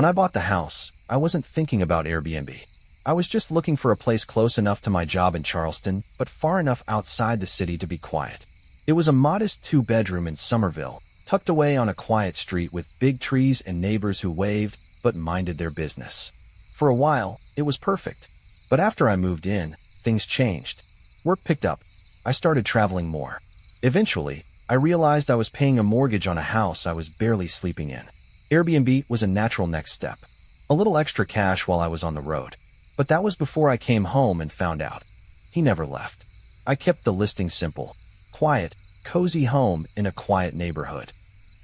When I bought the house, I wasn't thinking about Airbnb. I was just looking for a place close enough to my job in Charleston, but far enough outside the city to be quiet. It was a modest 2-bedroom in Somerville, tucked away on a quiet street with big trees and neighbors who waved but minded their business. For a while, it was perfect. But after I moved in, things changed. Work picked up. I started traveling more. Eventually, I realized I was paying a mortgage on a house I was barely sleeping in. Airbnb was a natural next step. A little extra cash while I was on the road. But that was before I came home and found out. He never left. I kept the listing simple. Quiet, cozy home in a quiet neighborhood.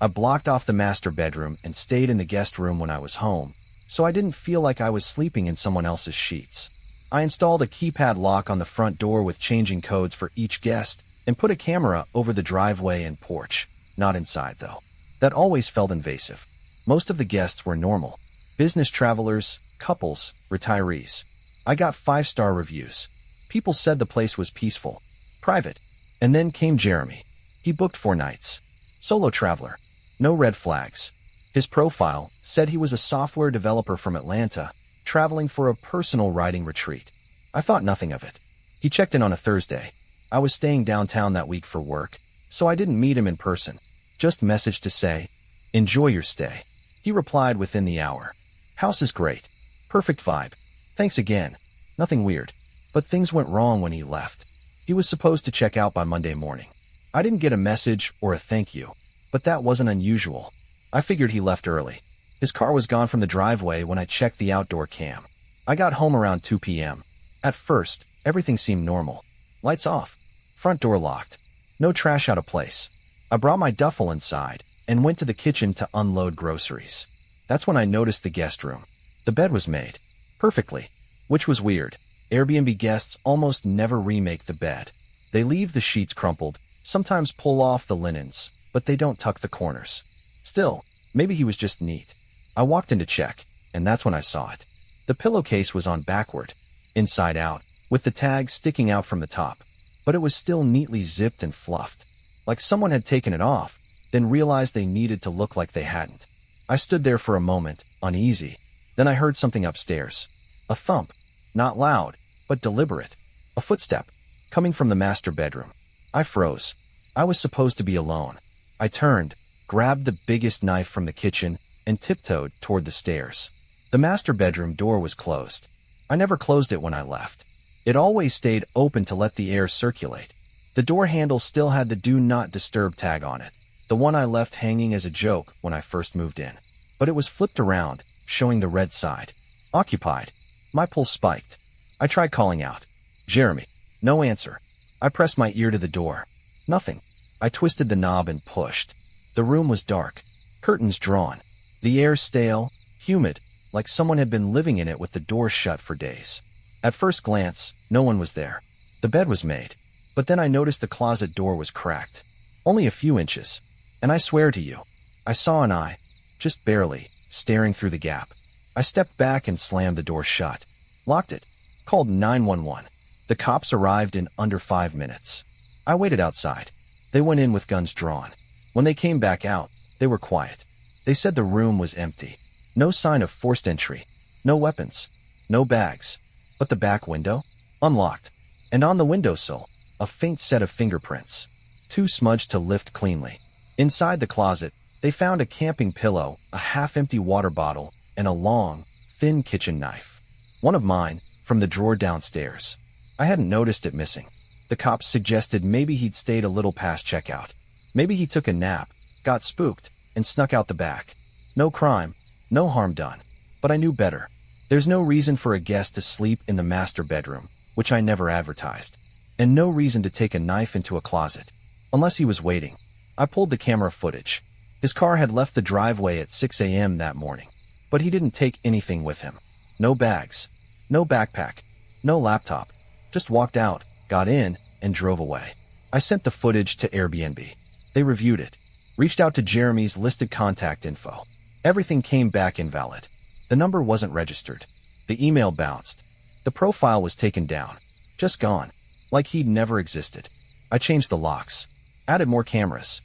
I blocked off the master bedroom and stayed in the guest room when I was home, so I didn't feel like I was sleeping in someone else's sheets. I installed a keypad lock on the front door with changing codes for each guest and put a camera over the driveway and porch, not inside though. That always felt invasive. Most of the guests were normal. Business travelers, couples, retirees. I got 5-star reviews. People said the place was peaceful, private. And then came Jeremy. He booked 4 nights. Solo traveler. No red flags. His profile said he was a software developer from Atlanta, traveling for a personal writing retreat. I thought nothing of it. He checked in on a Thursday. I was staying downtown that week for work, so I didn't meet him in person. Just messaged to say, "Enjoy your stay." He replied within the hour. "House is great. Perfect vibe. Thanks again." Nothing weird. But things went wrong when he left. He was supposed to check out by Monday morning. I didn't get a message or a thank you, but that wasn't unusual. I figured he left early. His car was gone from the driveway when I checked the outdoor cam. I got home around 2 p.m. At first, everything seemed normal. Lights off. Front door locked. No trash out of place. I brought my duffel inside and went to the kitchen to unload groceries. That's when I noticed the guest room. The bed was made. Perfectly. Which was weird. Airbnb guests almost never remake the bed. They leave the sheets crumpled, sometimes pull off the linens, but they don't tuck the corners. Still, maybe he was just neat. I walked in to check, and that's when I saw it. The pillowcase was on backward, inside out, with the tag sticking out from the top, but it was still neatly zipped and fluffed, like someone had taken it off, then realized they needed to look like they hadn't. I stood there for a moment, uneasy. Then I heard something upstairs. A thump. Not loud, but deliberate. A footstep, coming from the master bedroom. I froze. I was supposed to be alone. I turned, grabbed the biggest knife from the kitchen, and tiptoed toward the stairs. The master bedroom door was closed. I never closed it when I left. It always stayed open to let the air circulate. The door handle still had the "Do Not Disturb" tag on it, the one I left hanging as a joke when I first moved in. But it was flipped around, showing the red side. Occupied. My pulse spiked. I tried calling out. "Jeremy." No answer. I pressed my ear to the door. Nothing. I twisted the knob and pushed. The room was dark. Curtains drawn. The air stale, humid, like someone had been living in it with the door shut for days. At first glance, no one was there. The bed was made. But then I noticed the closet door was cracked. Only a few inches. And I swear to you, I saw an eye, just barely, staring through the gap. I stepped back and slammed the door shut. Locked it. Called 911. The cops arrived in under 5 minutes. I waited outside. They went in with guns drawn. When they came back out, they were quiet. They said the room was empty. No sign of forced entry. No weapons. No bags. But the back window? Unlocked. And on the windowsill, a faint set of fingerprints. Too smudged to lift cleanly. Inside the closet, they found a camping pillow, a half-empty water bottle, and a long, thin kitchen knife. One of mine, from the drawer downstairs. I hadn't noticed it missing. The cops suggested maybe he'd stayed a little past checkout. Maybe he took a nap, got spooked, and snuck out the back. No crime, no harm done. But I knew better. There's no reason for a guest to sleep in the master bedroom, which I never advertised. And no reason to take a knife into a closet. Unless he was waiting. I pulled the camera footage. His car had left the driveway at 6 a.m. that morning. But he didn't take anything with him. No bags. No backpack. No laptop. Just walked out, got in, and drove away. I sent the footage to Airbnb. They reviewed it. Reached out to Jeremy's listed contact info. Everything came back invalid. The number wasn't registered. The email bounced. The profile was taken down. Just gone. Like he'd never existed. I changed the locks. Added more cameras.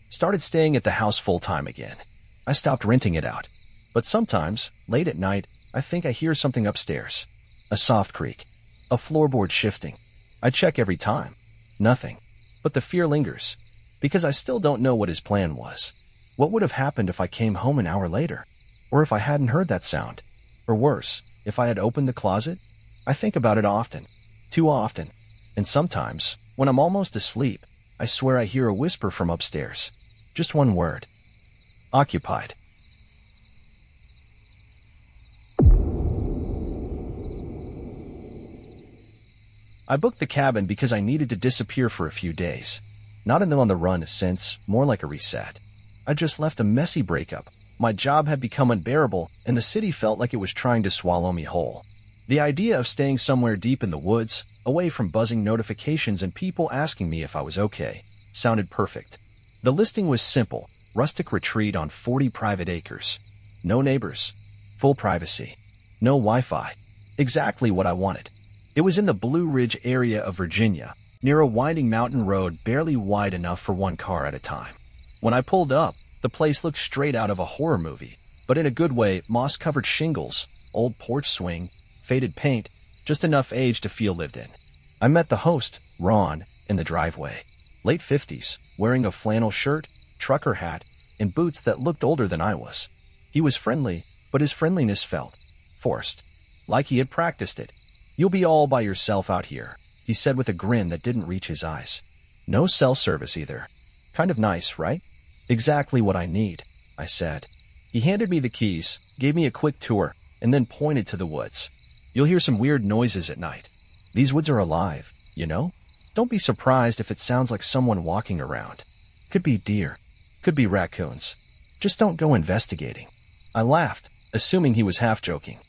Started staying at the house full-time again. I stopped renting it out. But sometimes, late at night, I think I hear something upstairs. A soft creak. A floorboard shifting. I check every time. Nothing. But the fear lingers. Because I still don't know what his plan was. What would have happened if I came home an hour later? Or if I hadn't heard that sound? Or worse, if I had opened the closet? I think about it often. Too often. And sometimes, when I'm almost asleep, I swear I hear a whisper from upstairs. Just one word. Occupied. I booked the cabin because I needed to disappear for a few days. Not in the on the run sense, more like a reset. I just left a messy breakup. My job had become unbearable, and the city felt like it was trying to swallow me whole. The idea of staying somewhere deep in the woods, away from buzzing notifications and people asking me if I was okay, sounded perfect. The listing was simple: rustic retreat on 40 private acres. No neighbors. Full privacy. No Wi-Fi. Exactly what I wanted. It was in the Blue Ridge area of Virginia, near a winding mountain road barely wide enough for one car at a time. When I pulled up, the place looked straight out of a horror movie, but in a good way: moss-covered shingles, old porch swing, faded paint, just enough age to feel lived in. I met the host, Ron, in the driveway. Late 50s, wearing a flannel shirt, trucker hat, and boots that looked older than I was. He was friendly, but his friendliness felt forced, like he had practiced it. "You'll be all by yourself out here," he said with a grin that didn't reach his eyes. "No cell service either. Kind of nice, right?" "Exactly what I need," I said. He handed me the keys, gave me a quick tour, and then pointed to the woods. "You'll hear some weird noises at night. These woods are alive, you know? Don't be surprised if it sounds like someone walking around. Could be deer. Could be raccoons. Just don't go investigating." I laughed, assuming he was half joking.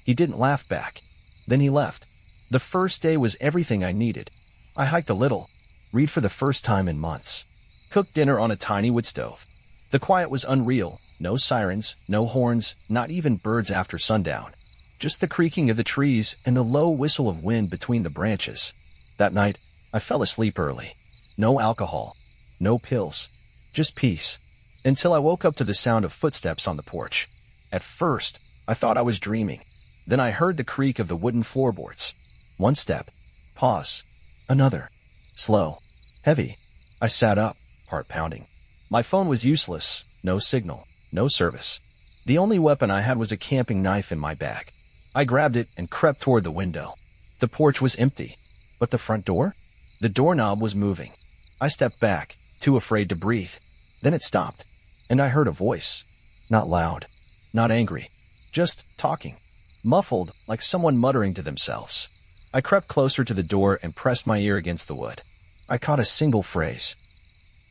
He didn't laugh back. Then he left. The first day was everything I needed. I hiked a little, read for the first time in months, cooked dinner on a tiny wood stove. The quiet was unreal. No sirens, no horns, not even birds after sundown. Just the creaking of the trees and the low whistle of wind between the branches. That night, I fell asleep early. No alcohol. No pills. Just peace. Until I woke up to the sound of footsteps on the porch. At first, I thought I was dreaming. Then I heard the creak of the wooden floorboards. One step. Pause. Another. Slow. Heavy. I sat up, heart pounding. My phone was useless. No signal. No service. The only weapon I had was a camping knife in my bag. I grabbed it and crept toward the window. The porch was empty. But the front door? The doorknob was moving. I stepped back, too afraid to breathe. Then it stopped, and I heard a voice. Not loud. Not angry. Just talking. Muffled, like someone muttering to themselves. I crept closer to the door and pressed my ear against the wood. I caught a single phrase.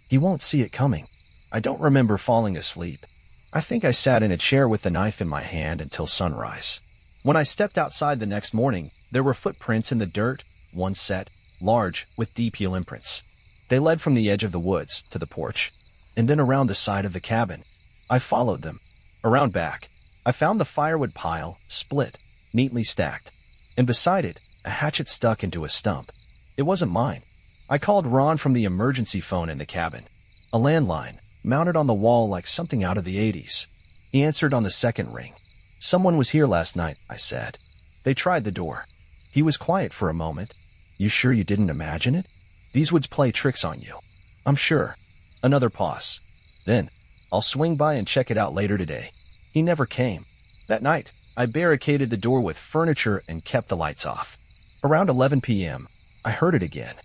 "He won't see it coming." I don't remember falling asleep. I think I sat in a chair with the knife in my hand until sunrise. When I stepped outside the next morning, there were footprints in the dirt, one set, large, with deep heel imprints. They led from the edge of the woods to the porch, and then around the side of the cabin. I followed them. Around back, I found the firewood pile, split, neatly stacked, and beside it, a hatchet stuck into a stump. It wasn't mine. I called Ron from the emergency phone in the cabin. A landline, mounted on the wall like something out of the 80s. He answered on the second ring. "Someone was here last night," I said. They tried the door. He was quiet for a moment. "You sure you didn't imagine it? These woods play tricks on you." "I'm sure." Another pause. Then, "I'll swing by and check it out later today." He never came. That night, I barricaded the door with furniture and kept the lights off. Around 11 p.m., I heard it again.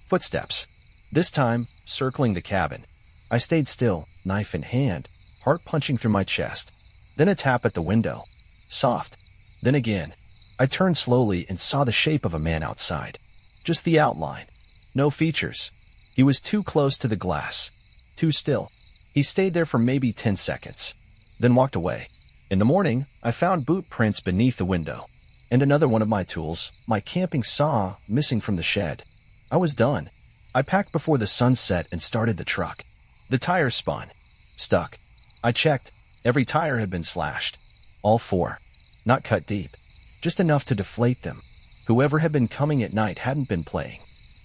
Footsteps. This time, circling the cabin. I stayed still, knife in hand, heart punching through my chest. Then a tap at the window. Soft. Then again. I turned slowly and saw the shape of a man outside. Just the outline. No features. He was too close to the glass. Too still. He stayed there for maybe 10 seconds. Then walked away. In the morning, I found boot prints beneath the window. And another one of my tools, my camping saw, missing from the shed. I was done. I packed before the sun set and started the truck. The tires spun. Stuck. I checked. Every tire had been slashed. All 4. Not cut deep. Just enough to deflate them. Whoever had been coming at night hadn't been playing.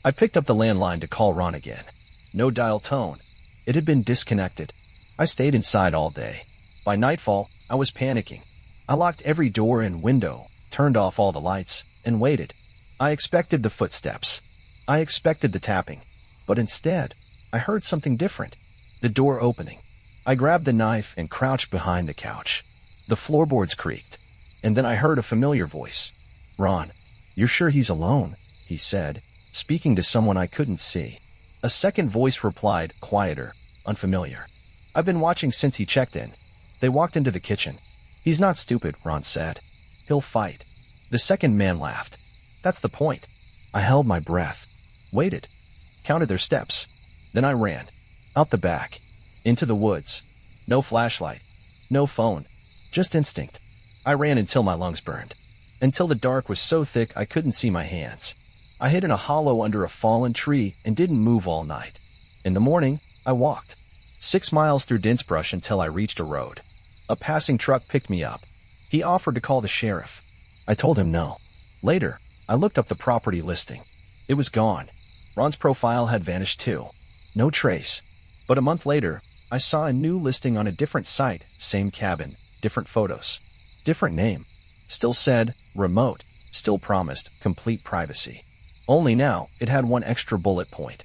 I picked up the landline to call Ron again. No dial tone. It had been disconnected. I stayed inside all day. By nightfall, I was panicking. I locked every door and window, turned off all the lights, and waited. I expected the footsteps. I expected the tapping. But instead, I heard something different. The door opening. I grabbed the knife and crouched behind the couch. The floorboards creaked. And then I heard a familiar voice. "Ron, you're sure he's alone?" he said, speaking to someone I couldn't see. A second voice replied, quieter, unfamiliar. "I've been watching since he checked in." They walked into the kitchen. "He's not stupid," Ron said. "He'll fight." The second man laughed. "That's the point." I held my breath, waited, counted their steps. Then I ran. Out the back. Into the woods. No flashlight. No phone. Just instinct. I ran until my lungs burned. Until the dark was so thick I couldn't see my hands. I hid in a hollow under a fallen tree and didn't move all night. In the morning, I walked 6 miles through dense brush until I reached a road. A passing truck picked me up. He offered to call the sheriff. I told him no. Later, I looked up the property listing. It was gone. Ron's profile had vanished too. No trace. But a month later, I saw a new listing on a different site, same cabin, different photos, different name. Still said, remote, still promised, complete privacy. Only now, it had one extra bullet point.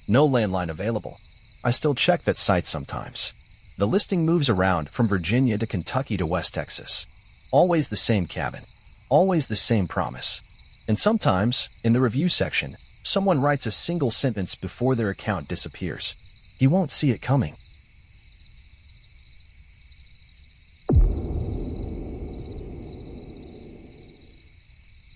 No landline available. I still check that site sometimes. The listing moves around from Virginia to Kentucky to West Texas. Always the same cabin. Always the same promise. And sometimes, in the review section, someone writes a single sentence before their account disappears. You won't see it coming.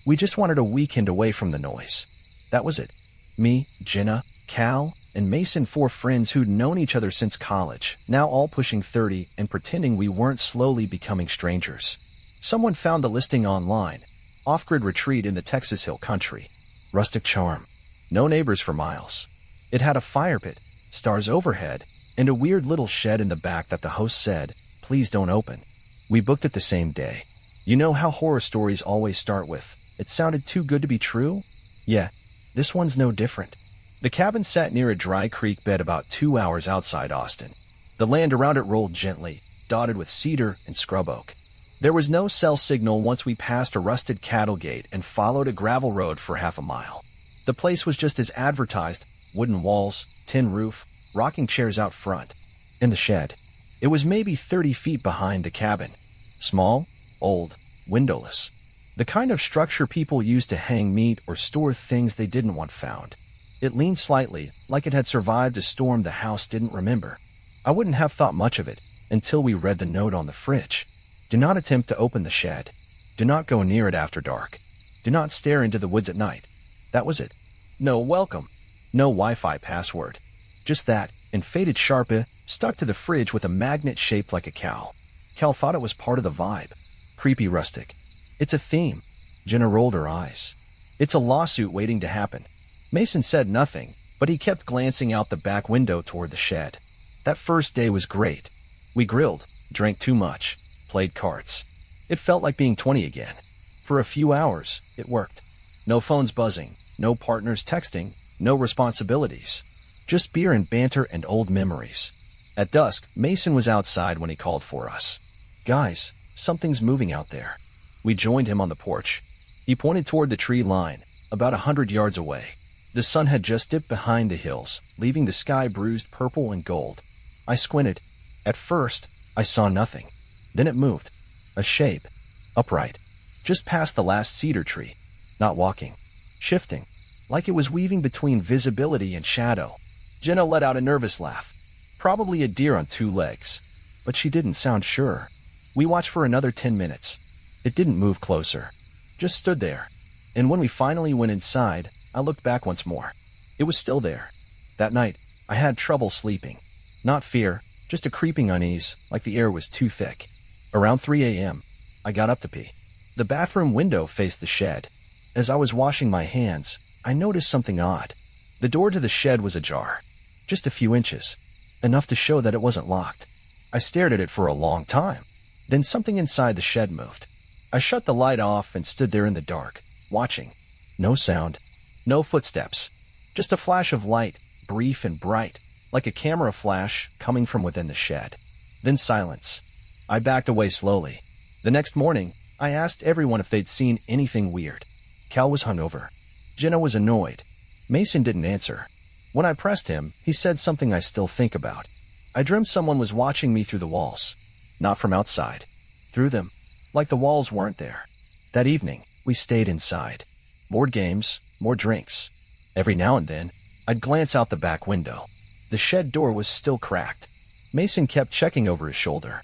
We just wanted a weekend away from the noise. That was it. Me, Jenna, Cal, and Mason, 4 friends who'd known each other since college, now all pushing 30 and pretending we weren't slowly becoming strangers. Someone found the listing online. Off-grid retreat in the Texas Hill Country. Rustic charm. No neighbors for miles. It had a fire pit, stars overhead, and a weird little shed in the back that the host said, "Please don't open." We booked it the same day. You know how horror stories always start with, "It sounded too good to be true"? Yeah, this one's no different. The cabin sat near a dry creek bed about 2 hours outside Austin. The land around it rolled gently, dotted with cedar and scrub oak. There was no cell signal once we passed a rusted cattle gate and followed a gravel road for half a mile. The place was just as advertised, wooden walls, tin roof, rocking chairs out front. In the shed. It was maybe 30 feet behind the cabin. Small, old, windowless. The kind of structure people used to hang meat or store things they didn't want found. It leaned slightly, like it had survived a storm the house didn't remember. I wouldn't have thought much of it until we read the note on the fridge. Do not attempt to open the shed. Do not go near it after dark. Do not stare into the woods at night. That was it. No welcome. No Wi-Fi password. Just that, and faded Sharpie, stuck to the fridge with a magnet shaped like a cow. Cal thought it was part of the vibe. Creepy rustic. It's a theme. Jenna rolled her eyes. It's a lawsuit waiting to happen. Mason said nothing, but he kept glancing out the back window toward the shed. That first day was great. We grilled, drank too much, played cards. It felt like being 20 again. For a few hours, it worked. No phones buzzing, no partners texting, no responsibilities. Just beer and banter and old memories. At dusk, Mason was outside when he called for us. "Guys, something's moving out there." We joined him on the porch. He pointed toward the tree line, about 100 yards away. The sun had just dipped behind the hills, leaving the sky bruised purple and gold. I squinted. At first, I saw nothing. Then it moved. A shape. Upright. Just past the last cedar tree. Not walking. Shifting. Like it was weaving between visibility and shadow. Jenna let out a nervous laugh. Probably a deer on 2 legs. But she didn't sound sure. We watched for another 10 minutes. It didn't move closer. Just stood there. And when we finally went inside, I looked back once more. It was still there. That night, I had trouble sleeping. Not fear, just a creeping unease, like the air was too thick. Around 3 a.m., I got up to pee. The bathroom window faced the shed. As I was washing my hands, I noticed something odd. The door to the shed was ajar. Just a few inches. Enough to show that it wasn't locked. I stared at it for a long time. Then something inside the shed moved. I shut the light off and stood there in the dark, watching. No sound. No footsteps. Just a flash of light, brief and bright, like a camera flash coming from within the shed. Then silence. I backed away slowly. The next morning, I asked everyone if they'd seen anything weird. Cal was hungover. Jenna was annoyed. Mason didn't answer. When I pressed him, he said something I still think about. I dreamt someone was watching me through the walls. Not from outside. Through them. Like the walls weren't there. That evening, we stayed inside. Board games, more drinks. Every now and then, I'd glance out the back window. The shed door was still cracked. Mason kept checking over his shoulder.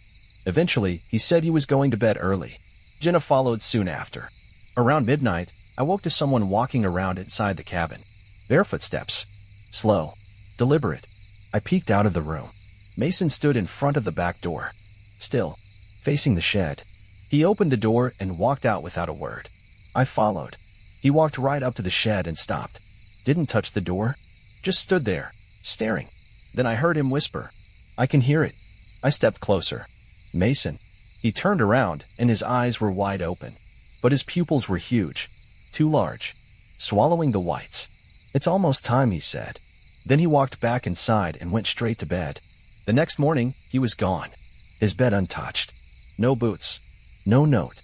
Eventually, he said he was going to bed early. Jenna followed soon after. Around midnight, I woke to someone walking around inside the cabin. Bare footsteps. Slow. Deliberate. I peeked out of the room. Mason stood in front of the back door. Still, facing the shed. He opened the door and walked out without a word. I followed. He walked right up to the shed and stopped. Didn't touch the door. Just stood there, staring. Then I heard him whisper, "I can hear it." I stepped closer. Mason. He turned around and his eyes were wide open. But his pupils were huge. Too large. Swallowing the whites. "It's almost time," he said. Then he walked back inside and went straight to bed. The next morning, he was gone. His bed untouched. No boots. No note.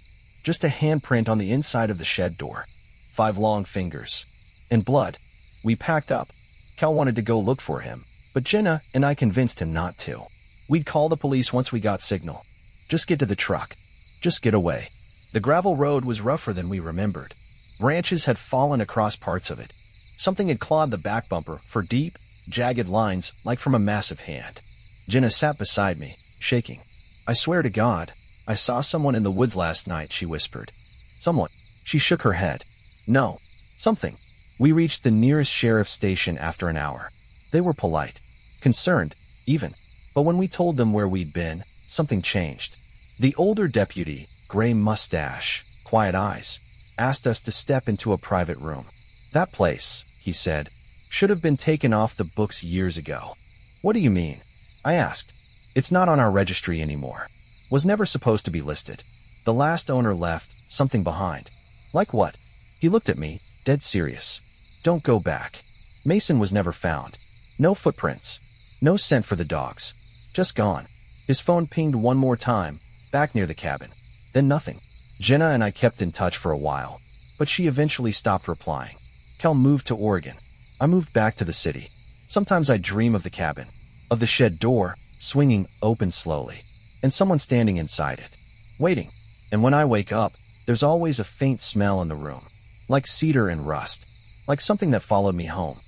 Just a handprint on the inside of the shed door. 5 long fingers. And blood. We packed up. Cal wanted to go look for him, but Jenna and I convinced him not to. We'd call the police once we got signal. Just get to the truck. Just get away. The gravel road was rougher than we remembered. Branches had fallen across parts of it. Something had clawed the back bumper for deep, jagged lines like from a massive hand. Jenna sat beside me, shaking. "I swear to God, I saw someone in the woods last night," she whispered. "Someone." She shook her head. "No. Something." We reached the nearest sheriff's station after an hour. They were polite. Concerned, even. But when we told them where we'd been, something changed. The older deputy, gray mustache, quiet eyes, asked us to step into a private room. "That place," he said, "should have been taken off the books years ago." "What do you mean?" I asked. "It's not on our registry anymore. Was never supposed to be listed. The last owner left something behind." "Like what?" He looked at me, dead serious. "Don't go back. Mason was never found. No footprints. No scent for the dogs. Just gone." His phone pinged one more time, back near the cabin. Then nothing. Jenna and I kept in touch for a while, but she eventually stopped replying. Cal moved to Oregon. I moved back to the city. Sometimes I dream of the cabin, of the shed door, swinging open slowly, and someone standing inside it, waiting. And when I wake up, there's always a faint smell in the room, like cedar and rust, like something that followed me home.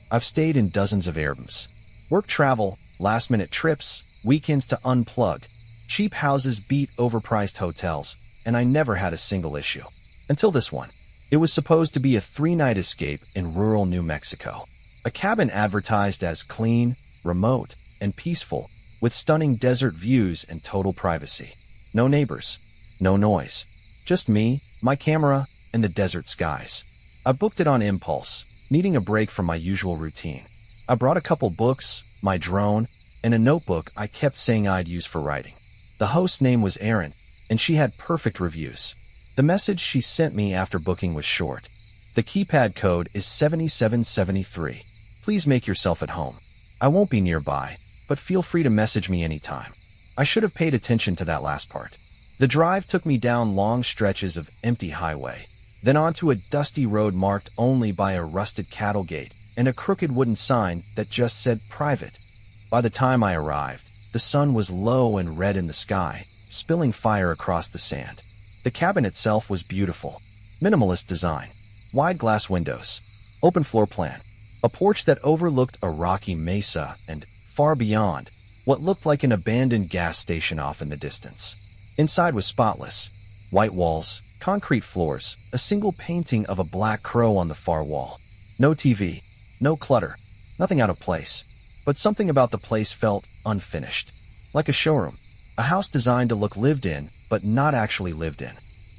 I've stayed in dozens of Airbnbs. Work travel, last-minute trips, weekends to unplug. Cheap houses beat overpriced hotels, and I never had a single issue. Until this one. It was supposed to be a 3-night escape in rural New Mexico. A cabin advertised as clean, remote, and peaceful, with stunning desert views and total privacy. No neighbors. No noise. Just me, my camera, and the desert skies. I booked it on impulse, needing a break from my usual routine. I brought a couple books, my drone, and a notebook I kept saying I'd use for writing. The host's name was Erin, and she had perfect reviews. The message she sent me after booking was short. "The keypad code is 7773. Please make yourself at home. I won't be nearby, but feel free to message me anytime." I should have paid attention to that last part. The drive took me down long stretches of empty highway, then onto a dusty road marked only by a rusted cattle gate and a crooked wooden sign that just said private. By the time I arrived, the sun was low and red in the sky, spilling fire across the sand. The cabin itself was beautiful. Minimalist design. Wide glass windows. Open floor plan. A porch that overlooked a rocky mesa and, far beyond, what looked like an abandoned gas station off in the distance. Inside was spotless. White walls, concrete floors, a single painting of a black crow on the far wall. No TV. No clutter. Nothing out of place. But something about the place felt unfinished. Like a showroom. A house designed to look lived in, but not actually lived in.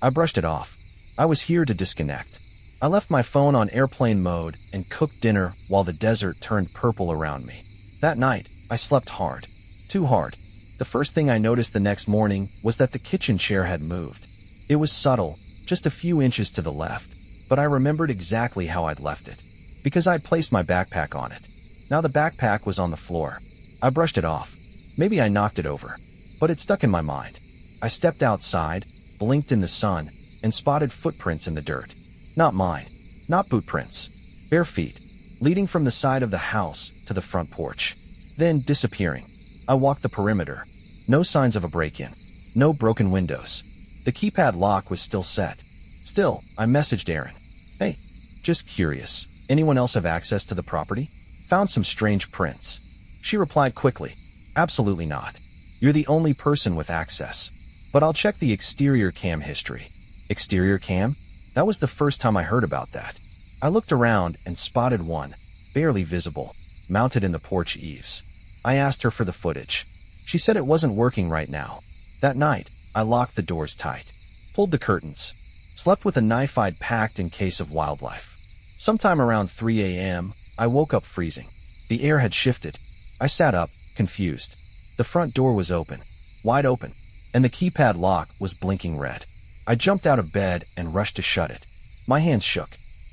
I brushed it off. I was here to disconnect. I left my phone on airplane mode and cooked dinner while the desert turned purple around me. That night, I slept hard. Too hard. The first thing I noticed the next morning was that the kitchen chair had moved. It was subtle, just a few inches to the left, but I remembered exactly how I'd left it. because I'd placed my backpack on it. Now the backpack was on the floor. I brushed it off. Maybe I knocked it over. But it stuck in my mind. I stepped outside, blinked in the sun, and spotted footprints in the dirt. Not mine. Not boot prints. Bare feet, leading from the side of the house to the front porch. Then disappearing. I walked the perimeter. No signs of a break-in. No broken windows. The keypad lock was still set. Still, I messaged Erin. Hey, just curious. Anyone else have access to the property? Found some strange prints. She replied quickly. Absolutely not. You're the only person with access. But I'll check the exterior cam history. Exterior cam? That was the first time I heard about that. I looked around and spotted one, barely visible, mounted in the porch eaves. I asked her for the footage. She said it wasn't working right now. That night, I locked the doors tight, pulled the curtains, slept with a knife I'd packed in case of wildlife. Sometime around 3 a.m., I woke up freezing. The air had shifted. I sat up, confused. The front door was open, wide open, and the keypad lock was blinking red. I jumped out of bed and rushed to shut it. My hands shook.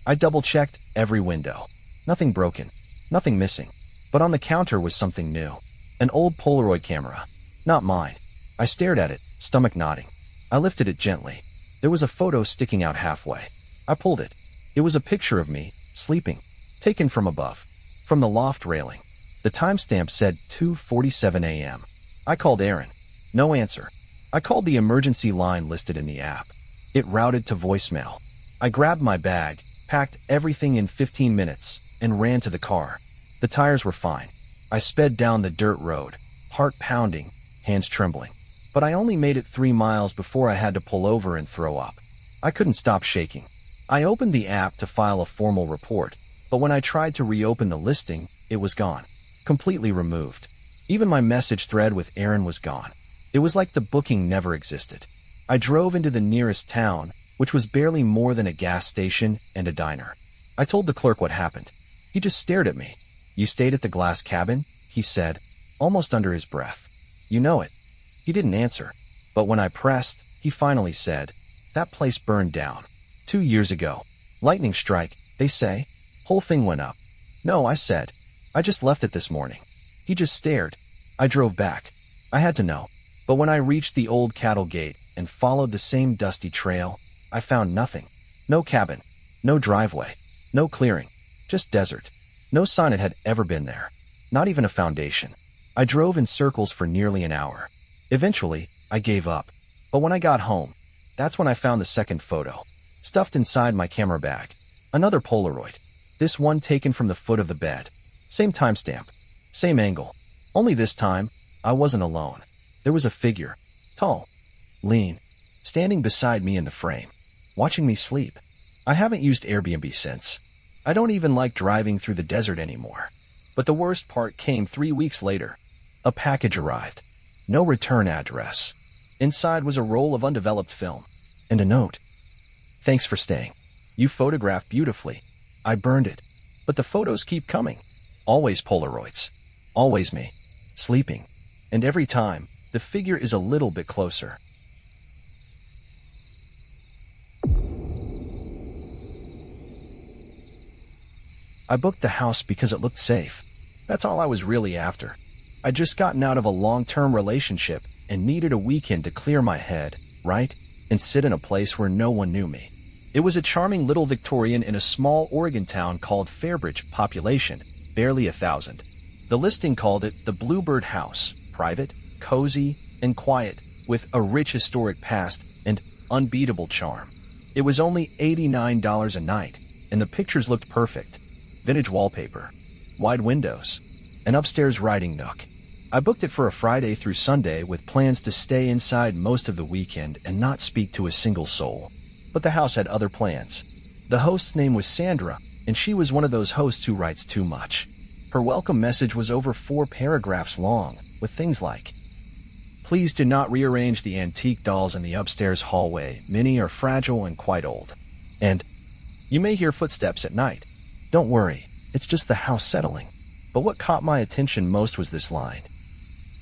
I double-checked every window. Nothing broken, nothing missing. But on the counter was something new. An old Polaroid camera. Not mine. I stared at it, stomach knotting. I lifted it gently. There was a photo sticking out halfway. I pulled it. It was a picture of me, sleeping, taken from above, from the loft railing. The timestamp said 2:47 a.m. I called Erin. No answer. I called the emergency line listed in the app. It routed to voicemail. I grabbed my bag, packed everything in 15 minutes, and ran to the car. The tires were fine. I sped down the dirt road, heart pounding, hands trembling. But I only made it 3 miles before I had to pull over and throw up. I couldn't stop shaking. I opened the app to file a formal report, but when I tried to reopen the listing, it was gone. Completely removed. Even my message thread with Erin was gone. It was like the booking never existed. I drove into the nearest town, which was barely more than a gas station and a diner. I told the clerk what happened. He just stared at me. You stayed at the glass cabin? He said, almost under his breath. You know it. He didn't answer. But when I pressed, he finally said, that place burned down. 2 years ago. Lightning strike, they say. Whole thing went up. No, I said. I just left it this morning. He just stared. I drove back. I had to know. But when I reached the old cattle gate and followed the same dusty trail, I found nothing. No cabin. No driveway. No clearing. Just desert. No sign it had ever been there. Not even a foundation. I drove in circles for nearly an hour. Eventually, I gave up. But when I got home, that's when I found the second photo. Stuffed inside my camera bag. Another Polaroid. This one taken from the foot of the bed. Same timestamp. Same angle. Only this time, I wasn't alone. There was a figure. Tall. Lean. Standing beside me in the frame. Watching me sleep. I haven't used Airbnb since. I don't even like driving through the desert anymore. But the worst part came 3 weeks later. A package arrived. No return address. Inside was a roll of undeveloped film. And a note. Thanks for staying. You photographed beautifully. I burned it. But the photos keep coming. Always Polaroids. Always me. Sleeping. And every time, the figure is a little bit closer. I booked the house because it looked safe. That's all I was really after. I'd just gotten out of a long-term relationship and needed a weekend to clear my head, right? And sit in a place where no one knew me. It was a charming little Victorian in a small Oregon town called Fairbridge, population, barely 1,000. The listing called it the Bluebird House, private, cozy, and quiet, with a rich historic past and unbeatable charm. It was only $89 a night, and the pictures looked perfect. Vintage wallpaper, wide windows, an upstairs writing nook. I booked it for a Friday through Sunday with plans to stay inside most of the weekend and not speak to a single soul. But the house had other plans. The host's name was Sandra, and she was one of those hosts who writes too much. Her welcome message was over 4 paragraphs long, with things like, please do not rearrange the antique dolls in the upstairs hallway. Many are fragile and quite old. And, you may hear footsteps at night. Don't worry, it's just the house settling. But what caught my attention most was this line.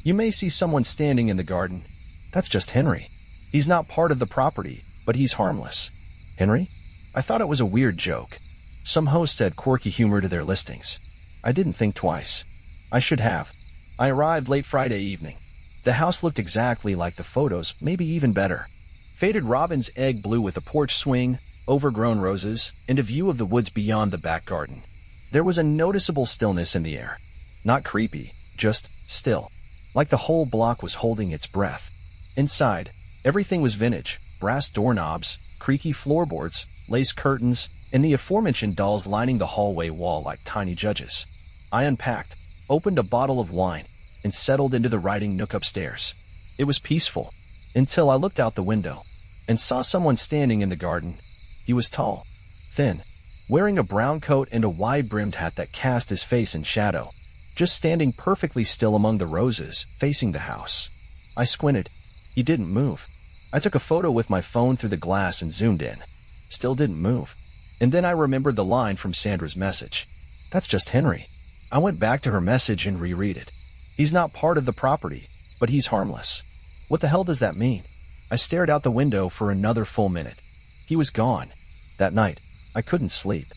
You may see someone standing in the garden. That's just Henry. He's not part of the property, but he's harmless. Henry? I thought it was a weird joke. Some hosts add quirky humor to their listings. I didn't think twice. I should have. I arrived late Friday evening. The house looked exactly like the photos, maybe even better. Faded robin's egg blue with a porch swing, overgrown roses, and a view of the woods beyond the back garden. There was a noticeable stillness in the air. Not creepy, just still. Like the whole block was holding its breath. Inside, everything was vintage: brass doorknobs, creaky floorboards, lace curtains, and the aforementioned dolls lining the hallway wall like tiny judges. I unpacked, opened a bottle of wine, and settled into the writing nook upstairs. It was peaceful, until I looked out the window and saw someone standing in the garden. He was tall, thin, wearing a brown coat and a wide-brimmed hat that cast his face in shadow, just standing perfectly still among the roses, facing the house. I squinted. He didn't move. I took a photo with my phone through the glass and zoomed in. Still didn't move. And then I remembered the line from Sandra's message. That's just Henry. I went back to her message and reread it. He's not part of the property, but he's harmless. What the hell does that mean? I stared out the window for another full minute. He was gone. That night, I couldn't sleep.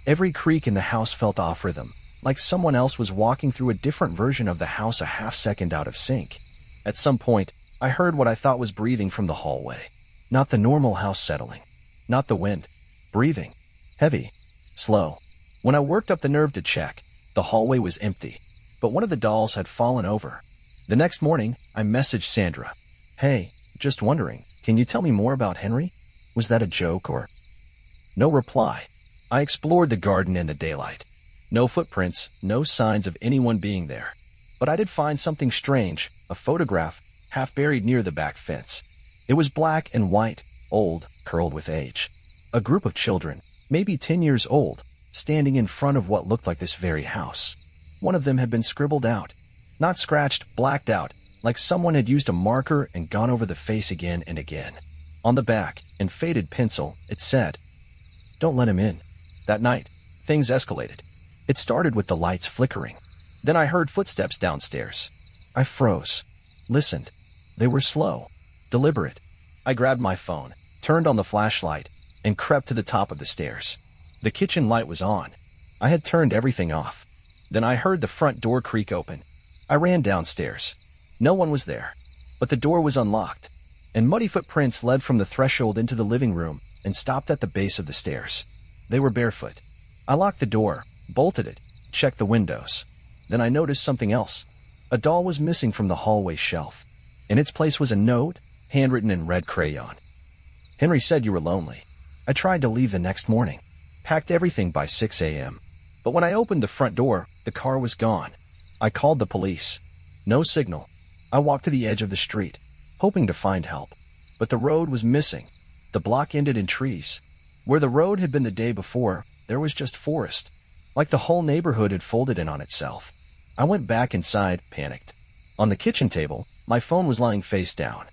Every creak in the house felt off rhythm, like someone else was walking through a different version of the house a half-second out of sync. At some point, I heard what I thought was breathing from the hallway. Not the normal house settling. Not the wind. Breathing. Heavy. Slow. When I worked up the nerve to check, the hallway was empty, but one of the dolls had fallen over. The next morning, I messaged Sandra. Hey, just wondering, can you tell me more about Henry? Was that a joke or... No reply. I explored the garden in the daylight. No footprints, no signs of anyone being there. But I did find something strange, a photograph, half buried near the back fence. It was black and white, old, curled with age. A group of children, maybe 10 years old, standing in front of what looked like this very house. One of them had been scribbled out. Not scratched, blacked out, like someone had used a marker and gone over the face again and again. On the back, in faded pencil, it said, "Don't let him in." That night, things escalated. It started with the lights flickering. Then I heard footsteps downstairs. I froze. Listened. They were slow, deliberate. I grabbed my phone, turned on the flashlight, and crept to the top of the stairs. The kitchen light was on. I had turned everything off. Then I heard the front door creak open. I ran downstairs. No one was there, but the door was unlocked, and muddy footprints led from the threshold into the living room and stopped at the base of the stairs. They were barefoot. I locked the door, bolted it, checked the windows. Then I noticed something else. A doll was missing from the hallway shelf. In its place was a note, handwritten in red crayon. Henry said you were lonely. I tried to leave the next morning. Packed everything by 6 a.m. But when I opened the front door, the car was gone. I called the police. No signal. I walked to the edge of the street, hoping to find help. But the road was missing. The block ended in trees. Where the road had been the day before, there was just forest. Like the whole neighborhood had folded in on itself. I went back inside, panicked. On the kitchen table, my phone was lying face down.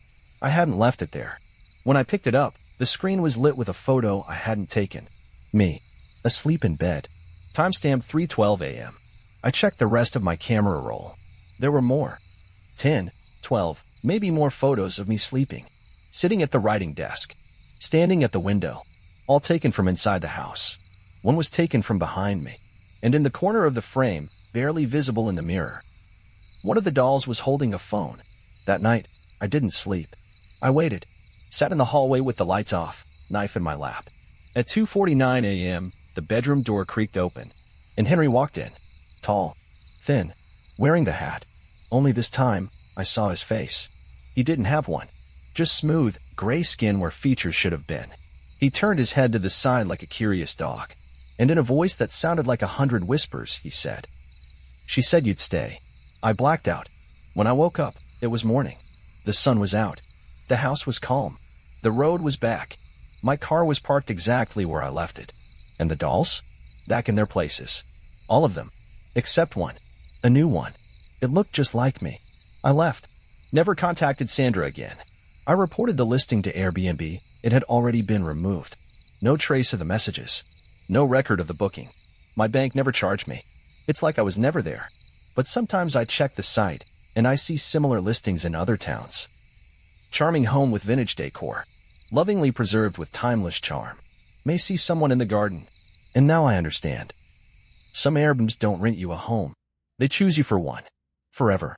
I hadn't left it there. When I picked it up, the screen was lit with a photo I hadn't taken. Me, asleep in bed. Timestamp 3:12 a.m. I checked the rest of my camera roll. There were more. 10, 12, maybe more photos of me sleeping. Sitting at the writing desk. Standing at the window. All taken from inside the house. One was taken from behind me. And in the corner of the frame, barely visible in the mirror. One of the dolls was holding a phone. That night, I didn't sleep. I waited. Sat in the hallway with the lights off, knife in my lap. At 2:49 a.m., the bedroom door creaked open, and Henry walked in. Tall, thin, wearing the hat. Only this time, I saw his face. He didn't have one. Just smooth, gray skin where features should have been. He turned his head to the side like a curious dog, and in a voice that sounded like 100 whispers, he said, "She said you'd stay." I blacked out. When I woke up, it was morning. The sun was out. The house was calm. The road was back. My car was parked exactly where I left it. And the dolls? Back in their places. All of them. Except one. A new one. It looked just like me. I left. Never contacted Sandra again. I reported the listing to Airbnb. It had already been removed. No trace of the messages. No record of the booking. My bank never charged me. It's like I was never there. But sometimes I check the site, and I see similar listings in other towns. Charming home with vintage decor. Lovingly preserved with timeless charm. May see someone in the garden. And now I understand. Some Airbnbs don't rent you a home. They choose you for one. Forever.